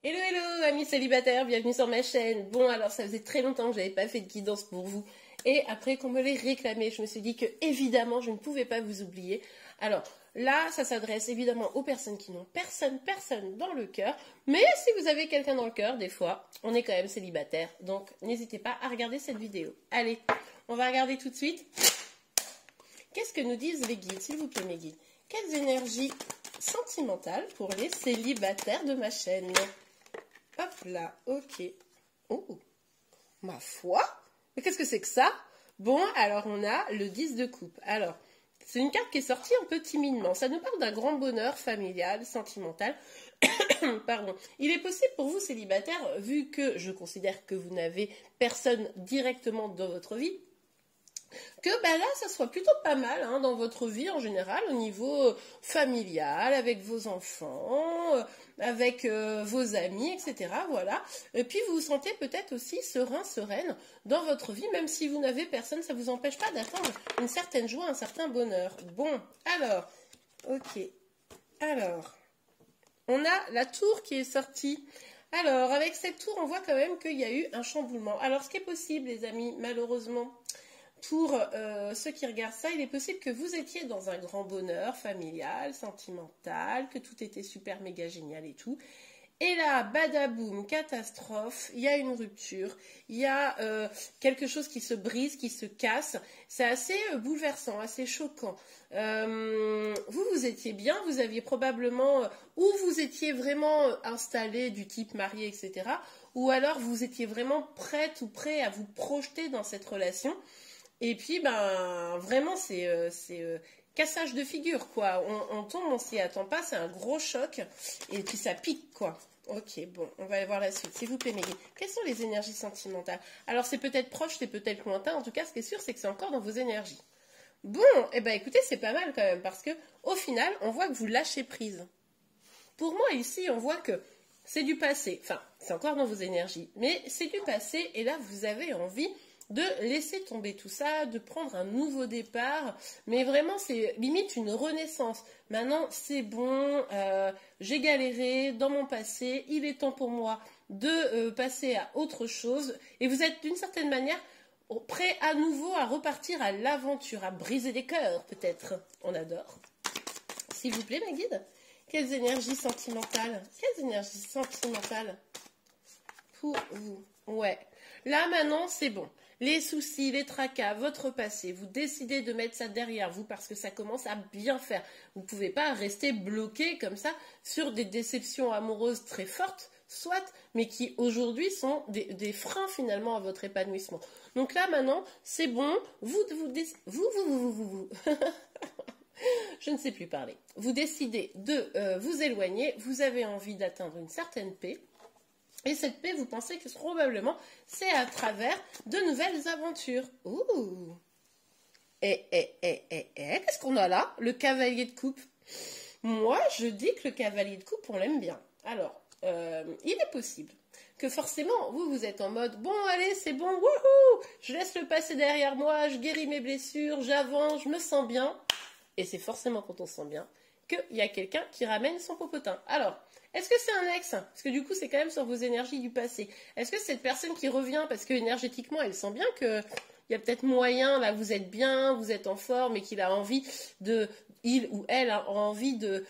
Hello hello amis célibataires, bienvenue sur ma chaîne. Bon alors ça faisait très longtemps que j'avais pas fait de guidance pour vous et après qu'on me l'ait réclamé, je me suis dit que évidemment je ne pouvais pas vous oublier. Alors là ça s'adresse évidemment aux personnes qui n'ont personne dans le cœur, mais si vous avez quelqu'un dans le cœur, des fois on est quand même célibataire, donc n'hésitez pas à regarder cette vidéo. Allez, on va regarder tout de suite. Qu'est-ce que nous disent les guides, s'il vous plaît mes guides? Quelles énergies sentimentales pour les célibataires de ma chaîne? Hop là, ok. Oh, ma foi! Mais qu'est-ce que c'est que ça? Bon, alors on a le 10 de coupe. Alors, c'est une carte qui est sortie un peu timidement. Ça nous parle d'un grand bonheur familial, sentimental. Pardon. Il est possible pour vous, célibataires, vu que je considère que vous n'avez personne directement dans votre vie, que là, ça soit plutôt pas mal hein, dans votre vie en général, au niveau familial, avec vos enfants, avec vos amis, etc. Voilà. Et puis vous vous sentez peut-être aussi serein, sereine dans votre vie, même si vous n'avez personne, ça ne vous empêche pas d'atteindre une certaine joie, un certain bonheur. Bon, alors, ok. Alors, on a la tour qui est sortie. Alors, avec cette tour, on voit quand même qu'il y a eu un chamboulement. Alors, ce qui est possible, les amis, malheureusement, pour ceux qui regardent ça, il est possible que vous étiez dans un grand bonheur familial, sentimental, que tout était super méga génial et tout. Et là, badaboum, catastrophe, il y a une rupture, il y a quelque chose qui se brise, qui se casse. C'est assez bouleversant, assez choquant. Vous étiez bien, vous aviez probablement, ou vous étiez vraiment installé du type marié, etc. Ou alors vous étiez vraiment prête ou prêt à vous projeter dans cette relation. Et puis, ben, vraiment, c'est cassage de figure, quoi. On tombe, on s'y attend pas, c'est un gros choc. Et puis, ça pique, quoi. Ok, bon, on va aller voir la suite. S'il vous plaît, Meggy, quelles sont les énergies sentimentales? Alors, c'est peut-être proche, c'est peut-être lointain. En tout cas, ce qui est sûr, c'est que c'est encore dans vos énergies. Bon, eh ben, écoutez, c'est pas mal quand même, parce que au final, on voit que vous lâchez prise. Pour moi, ici, on voit que c'est du passé. Enfin, c'est encore dans vos énergies, mais c'est du passé. Et là, vous avez envie de laisser tomber tout ça, de prendre un nouveau départ, mais vraiment c'est limite une renaissance. Maintenant c'est bon, j'ai galéré dans mon passé, il est temps pour moi de passer à autre chose, et vous êtes d'une certaine manière prêt à nouveau à repartir à l'aventure, à briser des cœurs peut-être. On adore. S'il vous plaît ma guide, quelles énergies sentimentales? Quelles énergies sentimentales pour vous? Ouais, là maintenant c'est bon. Les soucis, les tracas, votre passé, vous décidez de mettre ça derrière vous parce que ça commence à bien faire. Vous ne pouvez pas rester bloqué comme ça sur des déceptions amoureuses très fortes, soit, mais qui aujourd'hui sont des freins finalement à votre épanouissement. Donc là maintenant, c'est bon, vous, je ne sais plus parler. Vous décidez de vous éloigner, vous avez envie d'atteindre une certaine paix. Et cette paix, vous pensez que probablement, c'est à travers de nouvelles aventures. Ouh! Qu'est-ce qu'on a là? Le cavalier de coupe. Moi, je dis que le cavalier de coupe, on l'aime bien. Alors, il est possible que forcément, vous êtes en mode, bon, allez, c'est bon, wouhou! Je laisse le passé derrière moi, je guéris mes blessures, j'avance, je me sens bien. Et c'est forcément quand on se sent bien qu'il y a quelqu'un qui ramène son popotin. Alors, est-ce que c'est un ex? Parce que du coup, c'est quand même sur vos énergies du passé. Est-ce que c'est cette personne qui revient parce que énergétiquement, elle sent bien que il y a peut-être moyen, là, vous êtes bien, vous êtes en forme et qu'il a envie il ou elle a envie de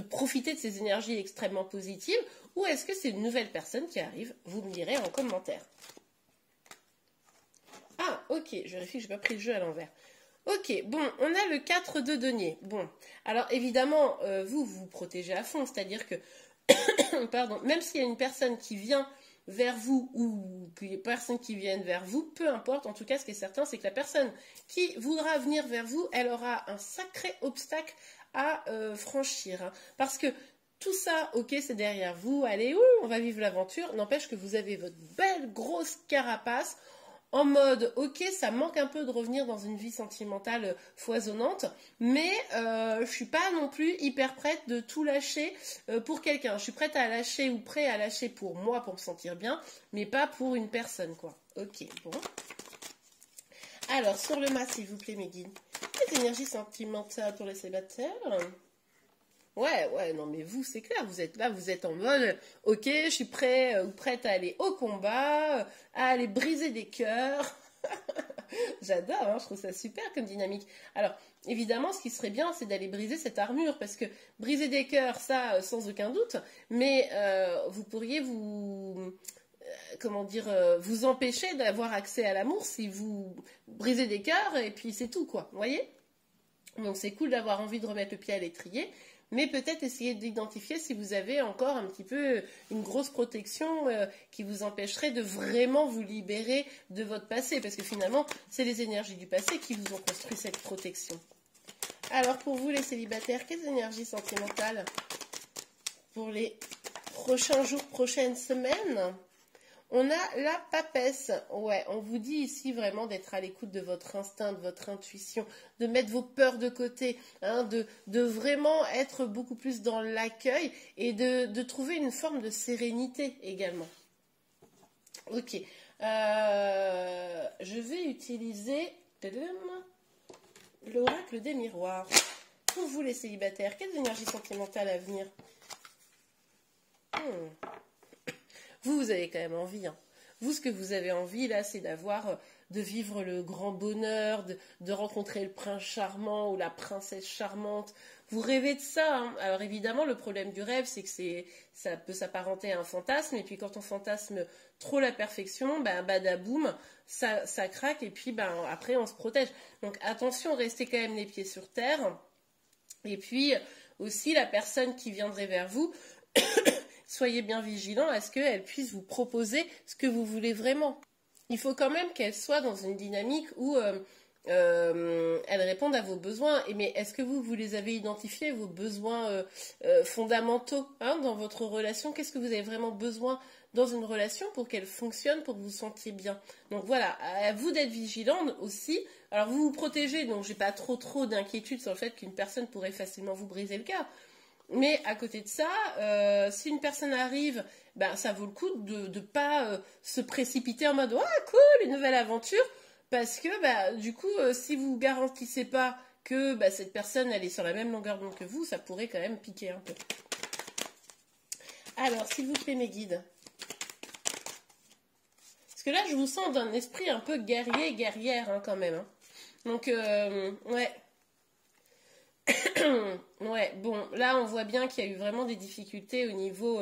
profiter de ces énergies extrêmement positives? Ou est-ce que c'est une nouvelle personne qui arrive? Vous me direz en commentaire. Ah, ok, je vérifie que je n'ai pas pris le jeu à l'envers. Ok, bon, on a le 4 de denier. Bon, alors évidemment, vous vous protégez à fond, c'est-à-dire que pardon, même s'il y a une personne qui vient vers vous ou qu'il y ait personne qui vienne vers vous, peu importe, en tout cas ce qui est certain, c'est que la personne qui voudra venir vers vous, elle aura un sacré obstacle à franchir. Hein, parce que tout ça, ok, c'est derrière vous, allez, on va vivre l'aventure, n'empêche que vous avez votre belle grosse carapace en mode, ok, ça manque un peu de revenir dans une vie sentimentale foisonnante, mais je suis pas non plus hyper prête de tout lâcher pour quelqu'un. Je suis prête à lâcher ou prêt à lâcher pour moi, pour me sentir bien, mais pas pour une personne, quoi. Ok, bon. Alors, sur le mas, s'il vous plaît, mes guides, les énergies sentimentales pour les célibataires. Ouais, ouais, non mais vous, c'est clair, vous êtes là, vous êtes en mode, ok, je suis prêt ou prête à aller au combat, à aller briser des cœurs. J'adore, hein, je trouve ça super comme dynamique. Alors, évidemment, ce qui serait bien, c'est d'aller briser cette armure, parce que briser des cœurs, ça, sans aucun doute, mais vous pourriez comment dire, vous empêcher d'avoir accès à l'amour si vous brisez des cœurs, et puis c'est tout, quoi, vous voyez? Donc c'est cool d'avoir envie de remettre le pied à l'étrier, mais peut-être essayer d'identifier si vous avez encore un petit peu une grosse protection qui vous empêcherait de vraiment vous libérer de votre passé, parce que finalement, c'est les énergies du passé qui vous ont construit cette protection. Alors pour vous les célibataires, quelles énergies sentimentales pour les prochains jours, prochaines semaines? On a la papesse. Ouais, on vous dit ici vraiment d'être à l'écoute de votre instinct, de votre intuition, de mettre vos peurs de côté, hein, de vraiment être beaucoup plus dans l'accueil et de trouver une forme de sérénité également. Ok. Je vais utiliser l'oracle des miroirs. Pour vous les célibataires, quelles énergies sentimentales à venir? Vous avez quand même envie. Hein. Vous, ce que vous avez envie, là, c'est de vivre le grand bonheur, de rencontrer le prince charmant ou la princesse charmante. Vous rêvez de ça. Hein. Alors, évidemment, le problème du rêve, c'est que ça peut s'apparenter à un fantasme. Et puis, quand on fantasme trop la perfection, badaboum, ça craque. Et puis, après, on se protège. Donc, attention, restez quand même les pieds sur terre. Et puis, aussi, la personne qui viendrait vers vous... Soyez bien vigilant à ce qu'elle puisse vous proposer ce que vous voulez vraiment. Il faut quand même qu'elle soit dans une dynamique où elle réponde à vos besoins. Mais est-ce que vous les avez identifiés, vos besoins fondamentaux dans votre relation? Qu'est-ce que vous avez vraiment besoin dans une relation pour qu'elle fonctionne, pour que vous vous sentiez bien? Donc voilà, à vous d'être vigilante aussi. Alors vous vous protégez, donc j'ai pas trop d'inquiétude sur le fait qu'une personne pourrait facilement vous briser le cœur. Mais à côté de ça, si une personne arrive, ça vaut le coup de ne pas se précipiter en mode « Ah, cool, une nouvelle aventure !» Parce que, du coup, si vous ne garantissez pas que cette personne, elle est sur la même longueur d'onde que vous, ça pourrait quand même piquer un peu. Alors, s'il vous plaît, mes guides. Parce que là, je vous sens d'un esprit un peu guerrier, guerrière, hein, quand même. Hein. Donc, ouais... Ouais, bon, là on voit bien qu'il y a eu vraiment des difficultés au niveau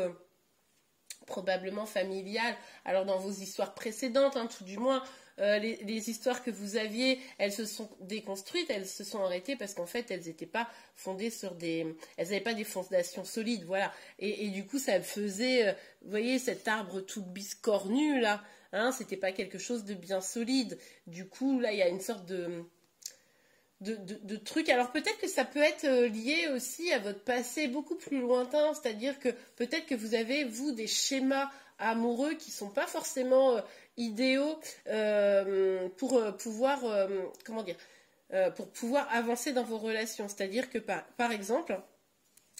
probablement familial. Alors dans vos histoires précédentes, hein, tout du moins, les histoires que vous aviez, elles se sont déconstruites, elles se sont arrêtées parce qu'en fait elles n'étaient pas fondées sur elles n'avaient pas des fondations solides, voilà. Et du coup ça faisait, vous voyez cet arbre tout biscornu là, hein, c'était pas quelque chose de bien solide. Du coup là il y a une sorte de trucs. Alors peut-être que ça peut être lié aussi à votre passé beaucoup plus lointain, c'est-à-dire que peut-être que vous avez, vous, des schémas amoureux qui ne sont pas forcément idéaux pour pouvoir, pour pouvoir avancer dans vos relations. C'est-à-dire que, par exemple,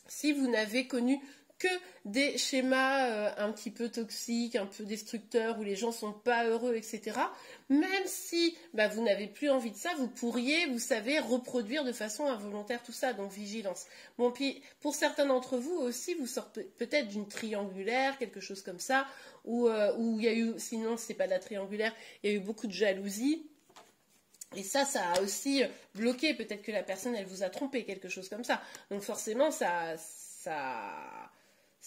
si vous n'avez connu que des schémas un petit peu toxiques, un peu destructeurs, où les gens ne sont pas heureux, etc. Même si vous n'avez plus envie de ça, vous pourriez, vous savez, reproduire de façon involontaire tout ça, donc vigilance. Bon, puis pour certains d'entre vous aussi, vous sortez peut-être d'une triangulaire, quelque chose comme ça, où il y a eu, sinon c'est pas de la triangulaire, il y a eu beaucoup de jalousie. Et ça a aussi bloqué, peut-être que la personne, elle vous a trompé, quelque chose comme ça. Donc forcément, ça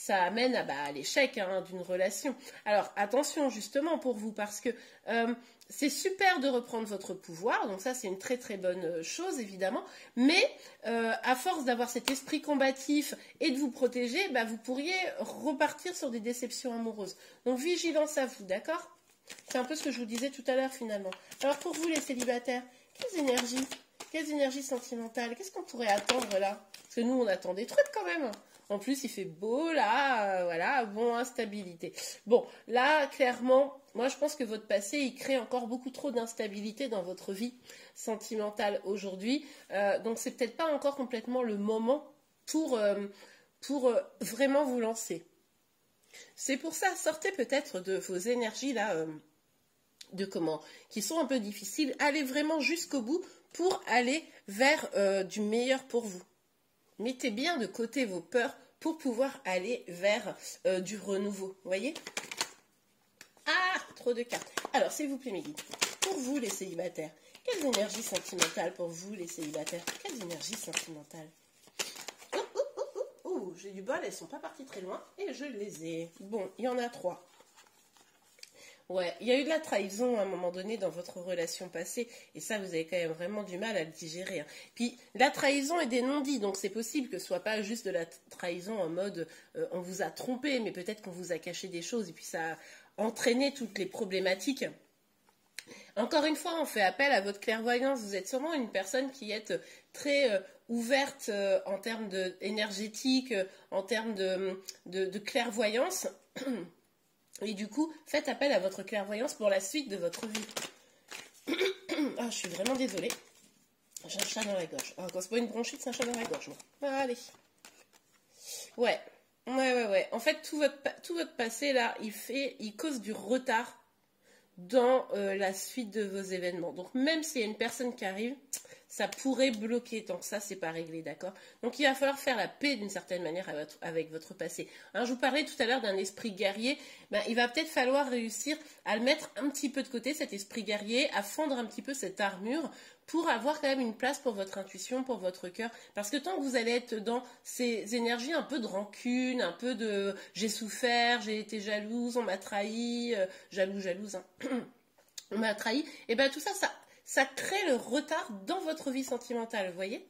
amène à l'échec d'une relation. Alors attention justement pour vous, parce que c'est super de reprendre votre pouvoir, donc ça c'est une très très bonne chose évidemment, mais à force d'avoir cet esprit combatif et de vous protéger, vous pourriez repartir sur des déceptions amoureuses. Donc vigilance à vous, d'accord? C'est un peu ce que je vous disais tout à l'heure finalement. Alors pour vous les célibataires, quelles énergies sentimentales, qu'est-ce qu'on pourrait attendre là? Parce que nous on attend des trucs quand même. En plus, il fait beau, là, voilà, bon, instabilité. Bon, là, clairement, moi, je pense que votre passé, il crée encore beaucoup trop d'instabilité dans votre vie sentimentale aujourd'hui. Donc, c'est peut-être pas encore complètement le moment pour vraiment vous lancer. C'est pour ça, sortez peut-être de vos énergies, là, qui sont un peu difficiles. Allez vraiment jusqu'au bout pour aller vers du meilleur pour vous. Mettez bien de côté vos peurs pour pouvoir aller vers du renouveau. Vous voyez? Ah, trop de cartes. Alors, s'il vous plaît, mes guides, pour vous, les célibataires, quelles énergies sentimentales pour vous, les célibataires? Quelles énergies sentimentales? Ouh, j'ai du bol, elles sont pas parties très loin et je les ai. Bon, il y en a 3. Ouais, il y a eu de la trahison à un moment donné dans votre relation passée, et ça, vous avez quand même vraiment du mal à le digérer, hein. Puis, la trahison est des non-dits, donc c'est possible que ce soit pas juste de la trahison en mode on vous a trompé, mais peut-être qu'on vous a caché des choses, et puis ça a entraîné toutes les problématiques. Encore une fois, on fait appel à votre clairvoyance. Vous êtes sûrement une personne qui est très ouverte en termes énergétique, en termes de clairvoyance. Et du coup, faites appel à votre clairvoyance pour la suite de votre vie. Ah, je suis vraiment désolée. J'ai un chat dans la gorge. Ah, quand c'est pas une bronchite, c'est un chat dans la gorge. Bon. Allez. Ouais. Ouais. En fait, tout votre passé, là, il cause du retard dans la suite de vos événements. Donc, même s'il y a une personne qui arrive, ça pourrait bloquer tant que ça, c'est pas réglé, d'accord? Donc, il va falloir faire la paix d'une certaine manière avec votre passé. Hein, je vous parlais tout à l'heure d'un esprit guerrier. Ben, il va peut-être falloir réussir à le mettre un petit peu de côté, cet esprit guerrier, à fendre un petit peu cette armure pour avoir quand même une place pour votre intuition, pour votre cœur. Parce que tant que vous allez être dans ces énergies un peu de rancune, un peu de j'ai souffert, j'ai été jalouse, on m'a trahi, jalouse, hein. On m'a trahi, et bien tout ça, ça crée le retard dans votre vie sentimentale, vous voyez?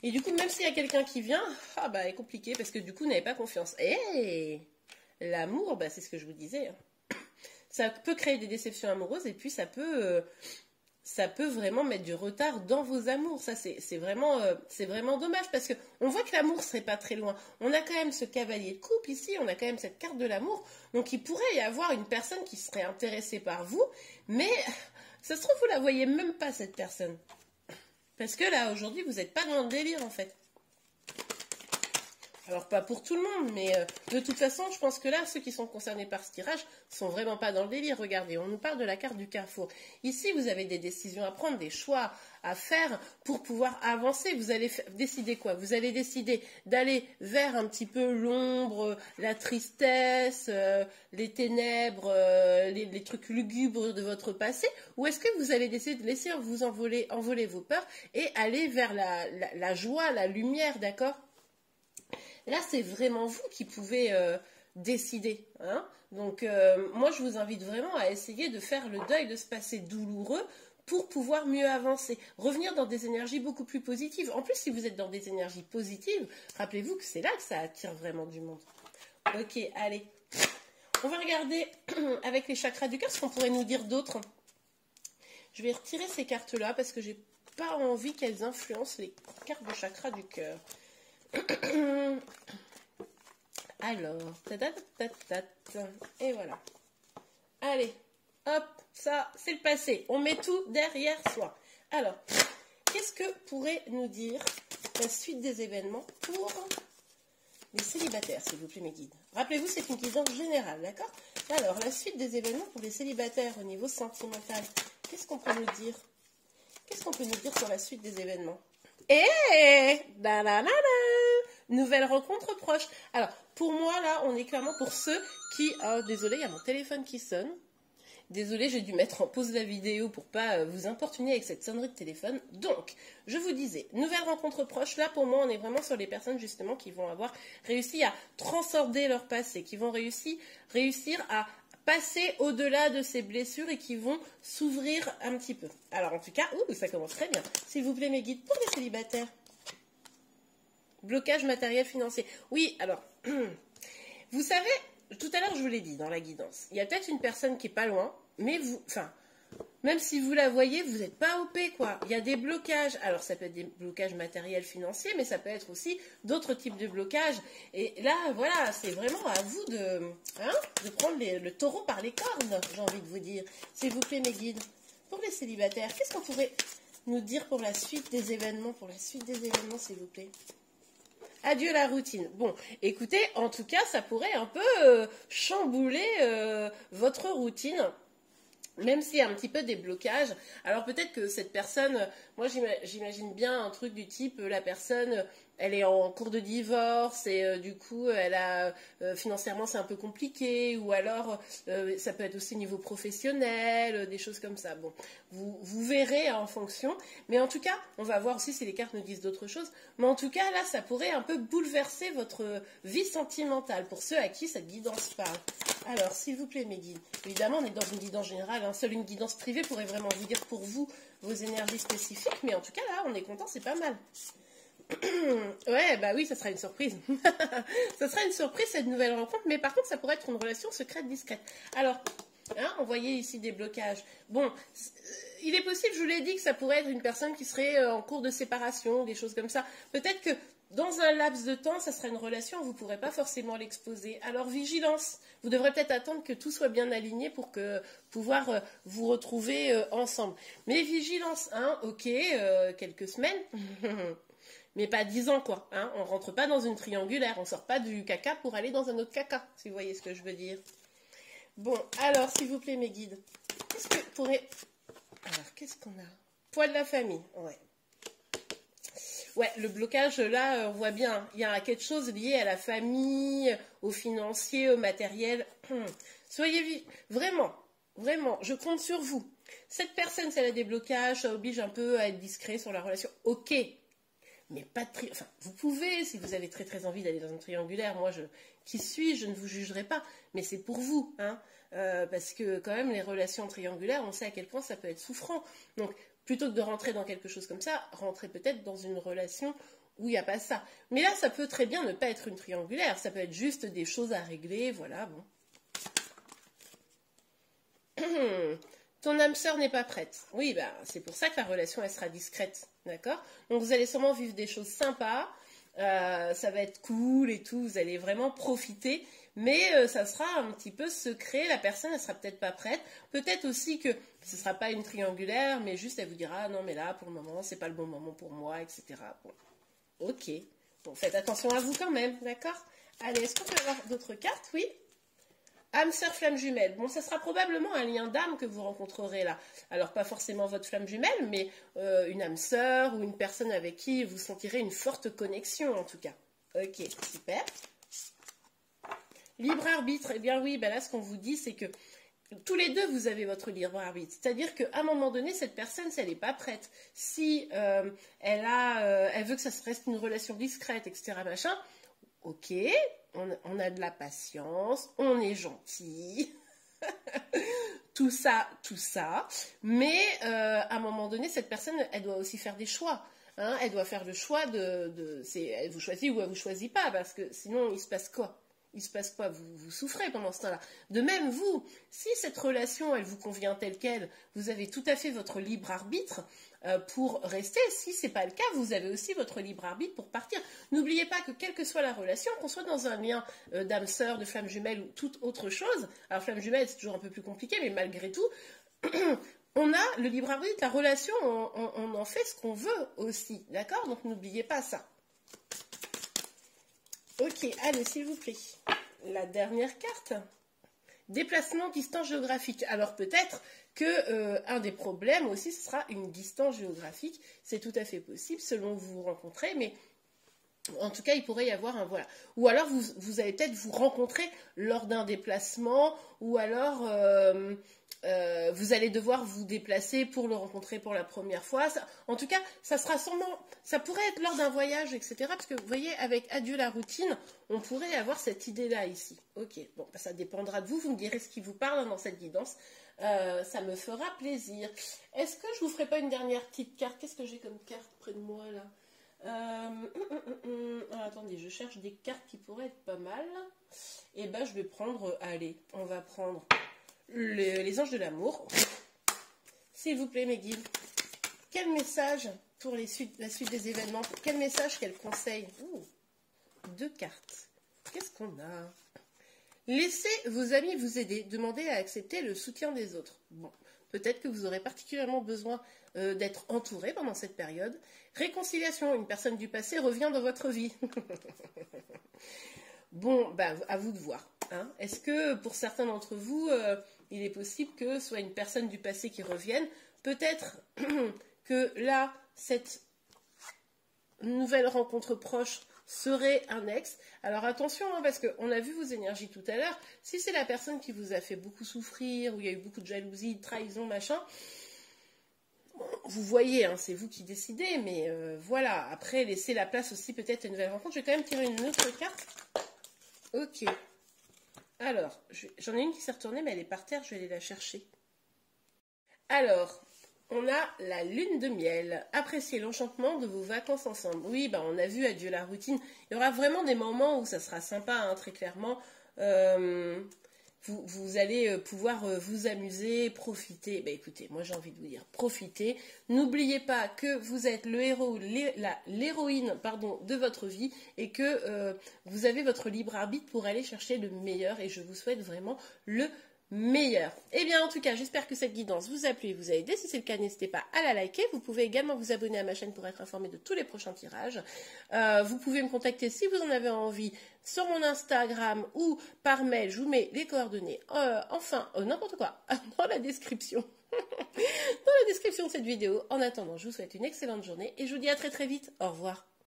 Et du coup, même s'il y a quelqu'un qui vient, ah bah, c'est compliqué parce que du coup, vous n'avez pas confiance. Et l'amour, bah, c'est ce que je vous disais, hein. Ça peut créer des déceptions amoureuses et puis ça peut vraiment mettre du retard dans vos amours. Ça, c'est vraiment dommage parce qu'on voit que l'amour serait pas très loin. On a quand même ce cavalier de coupe ici, on a quand même cette carte de l'amour. Donc, il pourrait y avoir une personne qui serait intéressée par vous, mais ça se trouve, vous la voyez même pas, cette personne. Parce que là, aujourd'hui, vous n'êtes pas dans le délire, en fait. Alors, pas pour tout le monde, mais de toute façon, je pense que là, ceux qui sont concernés par ce tirage sont vraiment pas dans le délire. Regardez, on nous parle de la carte du carrefour. Ici, vous avez des décisions à prendre, des choix à faire pour pouvoir avancer. Vous allez décider quoi? Vous allez décider d'aller vers un petit peu l'ombre, la tristesse, les ténèbres, les trucs lugubres de votre passé, ou est-ce que vous allez décider de laisser vous envoler vos peurs et aller vers la joie, la lumière, d'accord? Là, c'est vraiment vous qui pouvez décider, hein. Donc, moi, je vous invite vraiment à essayer de faire le deuil de ce passé douloureux pour pouvoir mieux avancer. Revenir dans des énergies beaucoup plus positives. En plus, si vous êtes dans des énergies positives, rappelez-vous que c'est là que ça attire vraiment du monde. Ok, allez. On va regarder avec les chakras du cœur ce qu'on pourrait nous dire d'autre. Je vais retirer ces cartes-là parce que j'ai pas envie qu'elles influencent les cartes de chakras du cœur. Alors, et voilà. Allez, hop, ça, c'est le passé. On met tout derrière soi. Alors, qu'est-ce que pourrait nous dire la suite des événements pour les célibataires, s'il vous plaît, mes guides? Rappelez-vous, c'est une guidance générale, d'accord? Alors, la suite des événements pour les célibataires au niveau sentimental, qu'est-ce qu'on peut nous dire? Qu'est-ce qu'on peut nous dire sur la suite des événements? Nouvelle rencontre proche. Alors, pour moi, là, on est clairement pour ceux qui... Oh, désolé, il y a mon téléphone qui sonne. Désolée, j'ai dû mettre en pause la vidéo pour pas vous importuner avec cette sonnerie de téléphone. Donc, je vous disais, nouvelle rencontre proche. Là, pour moi, on est vraiment sur les personnes, justement, qui vont avoir réussi à transcender leur passé, qui vont réussir à passer au-delà de ces blessures et qui vont s'ouvrir un petit peu. Alors, en tout cas, ça commence très bien. S'il vous plaît, mes guides, pour les célibataires. Blocage matériel financier. Oui, alors, vous savez, tout à l'heure, je vous l'ai dit dans la guidance, il y a peut-être une personne qui est pas loin, mais vous, enfin, même si vous la voyez, vous n'êtes pas OP, quoi. Il y a des blocages. Alors, ça peut être des blocages matériels financiers, mais ça peut être aussi d'autres types de blocages. Et là, voilà, c'est vraiment à vous de prendre le taureau par les cornes, j'ai envie de vous dire. S'il vous plaît, mes guides, pour les célibataires, qu'est-ce qu'on pourrait nous dire pour la suite des événements, s'il vous plaît? Adieu la routine. Bon, écoutez, en tout cas, ça pourrait un peu chambouler votre routine. Même s'il y a un petit peu des blocages, alors peut-être que cette personne, moi j'imagine bien un truc du type, la personne, elle est en cours de divorce et du coup, elle a financièrement c'est un peu compliqué, ou alors ça peut être aussi au niveau professionnel, des choses comme ça. Bon, vous verrez en fonction, mais en tout cas, on va voir aussi si les cartes nous disent d'autres choses, mais en tout cas, là, ça pourrait un peu bouleverser votre vie sentimentale, pour ceux à qui cette guidance parle. Alors, s'il vous plaît, mes guides. Évidemment, on est dans une guidance générale. Hein. Seule une guidance privée pourrait vraiment vous dire pour vous vos énergies spécifiques. Mais en tout cas, là, on est content, c'est pas mal. Ouais, bah oui, ça sera une surprise. Ça sera une surprise, cette nouvelle rencontre. Mais par contre, ça pourrait être une relation secrète, discrète. Alors, hein, on voyait ici des blocages. Bon, il est possible, je vous l'ai dit, que ça pourrait être une personne qui serait en cours de séparation, des choses comme ça. Peut-être que dans un laps de temps, ça sera une relation, vous ne pourrez pas forcément l'exposer. Alors, vigilance. Vous devrez peut-être attendre que tout soit bien aligné pour pouvoir vous retrouver ensemble. Mais vigilance, hein, ok, quelques semaines, mais pas 10 ans, quoi. Hein. On ne rentre pas dans une triangulaire, on ne sort pas du caca pour aller dans un autre caca, si vous voyez ce que je veux dire. Bon, alors, s'il vous plaît, mes guides, qu'est-ce que pourrait... Alors, qu'est-ce qu'on a? Poids de la famille, ouais. Ouais, le blocage, là, on voit bien, il y a quelque chose lié à la famille, au financier, au matériel. Soyez vraiment, vraiment, je compte sur vous. Cette personne, si elle a des blocages, ça oblige un peu à être discret sur la relation. Ok, mais pas de... Enfin, vous pouvez, si vous avez très très envie d'aller dans une triangulaire, moi, qui suis, je ne vous jugerai pas, mais c'est pour vous, hein, parce que quand même, les relations triangulaires, on sait à quel point ça peut être souffrant. Donc, plutôt que de rentrer dans quelque chose comme ça, rentrez peut-être dans une relation où il n'y a pas ça. Mais là, ça peut très bien ne pas être une triangulaire, ça peut être juste des choses à régler, voilà, bon. Ton âme sœur n'est pas prête. Oui, bah, c'est pour ça que la relation, elle sera discrète, d'accord? Donc, vous allez sûrement vivre des choses sympas, ça va être cool et tout, vous allez vraiment profiter, mais ça sera un petit peu secret, la personne, elle sera peut-être pas prête, peut-être aussi que ce sera pas une triangulaire, mais juste, elle vous dira, ah non, mais là, pour le moment, c'est pas le bon moment pour moi, etc. Bon, ok. Bon, faites attention à vous quand même, d'accord? Allez, est-ce qu'on peut avoir d'autres cartes? Oui? Âme sœur flamme jumelle. Bon, ça sera probablement un lien d'âme que vous rencontrerez là. Alors, pas forcément votre flamme jumelle, mais une âme sœur ou une personne avec qui vous sentirez une forte connexion en tout cas. Ok, super. Libre arbitre. Eh bien oui, ben là, ce qu'on vous dit, c'est que tous les deux, vous avez votre libre arbitre. C'est-à-dire qu'à un moment donné, cette personne, si elle n'est pas prête, si elle veut que ça reste une relation discrète, etc., machin, ok, on a de la patience, on est gentil, tout ça, mais à un moment donné, cette personne, elle doit aussi faire des choix. Hein, elle doit faire le choix elle vous choisit ou elle vous choisit pas, parce que sinon, il se passe quoi? Il se passe quoi? Vous souffrez pendant ce temps-là. De même, vous, si cette relation, elle vous convient telle qu'elle, vous avez tout à fait votre libre arbitre pour rester. Si ce n'est pas le cas, vous avez aussi votre libre arbitre pour partir. N'oubliez pas que quelle que soit la relation, qu'on soit dans un lien d'âme sœur, de flamme jumelle ou toute autre chose, alors flamme jumelle, c'est toujours un peu plus compliqué, mais malgré tout, on a le libre arbitre, la relation, on en fait ce qu'on veut aussi, d'accord? Donc n'oubliez pas ça. Ok, allez, s'il vous plaît. La dernière carte. Déplacement, distance géographique. Alors peut-être que un des problèmes aussi, ce sera une distance géographique. C'est tout à fait possible selon où vous vous rencontrez, mais en tout cas, il pourrait y avoir un voilà. Ou alors, vous allez peut-être vous rencontrer lors d'un déplacement, ou alors vous allez devoir vous déplacer pour le rencontrer pour la première fois. En tout cas, ça sera sûrement, ça pourrait être lors d'un voyage, etc. Parce que vous voyez, avec Adieu la routine, on pourrait avoir cette idée-là ici. Ok, bon, ça dépendra de vous. Vous me direz ce qui vous parle dans cette guidance. Ça me fera plaisir. Est-ce que je vous ferai pas une dernière petite carte? Qu'est-ce que j'ai comme carte près de moi là? Attendez, je cherche des cartes qui pourraient être pas mal. Et ben, je vais prendre, allez, on va prendre les anges de l'amour. S'il vous plaît, mes guides. Quel message pour la suite des événements? Quel message, quel conseil? Deux cartes. Qu'est-ce qu'on a? Laissez vos amis vous aider. Demandez à accepter le soutien des autres. Bon, peut-être que vous aurez particulièrement besoin d'être entouré pendant cette période. Réconciliation, une personne du passé revient dans votre vie. Bon, bah, à vous de voir. Hein. Est-ce que pour certains d'entre vous, il est possible que ce soit une personne du passé qui revienne. Peut-être que là, cette nouvelle rencontre proche serait un ex. Alors attention, hein, parce qu'on a vu vos énergies tout à l'heure. Si c'est la personne qui vous a fait beaucoup souffrir, où il y a eu beaucoup de jalousie, de trahison, machin, vous voyez, hein, c'est vous qui décidez, mais voilà. Après, laissez la place aussi peut-être à une nouvelle rencontre. Je vais quand même tirer une autre carte. Ok. Alors, j'en ai une qui s'est retournée, mais elle est par terre, je vais aller la chercher. Alors, on a la lune de miel. Appréciez l'enchantement de vos vacances ensemble. Oui, bah on a vu, adieu la routine. Il y aura vraiment des moments où ça sera sympa, hein, très clairement. Vous allez pouvoir vous amuser, profiter. Bah écoutez, moi j'ai envie de vous dire, profitez. N'oubliez pas que vous êtes le héros ou l'héroïne de votre vie et que vous avez votre libre arbitre pour aller chercher le meilleur. Et je vous souhaite vraiment le meilleur. Eh bien, en tout cas, j'espère que cette guidance vous a plu et vous a aidé. Si c'est le cas, n'hésitez pas à la liker. Vous pouvez également vous abonner à ma chaîne pour être informé de tous les prochains tirages. Vous pouvez me contacter si vous en avez envie sur mon Instagram ou par mail. Je vous mets les coordonnées, n'importe quoi, dans la description. Dans la description de cette vidéo. En attendant, je vous souhaite une excellente journée et je vous dis à très très vite. Au revoir.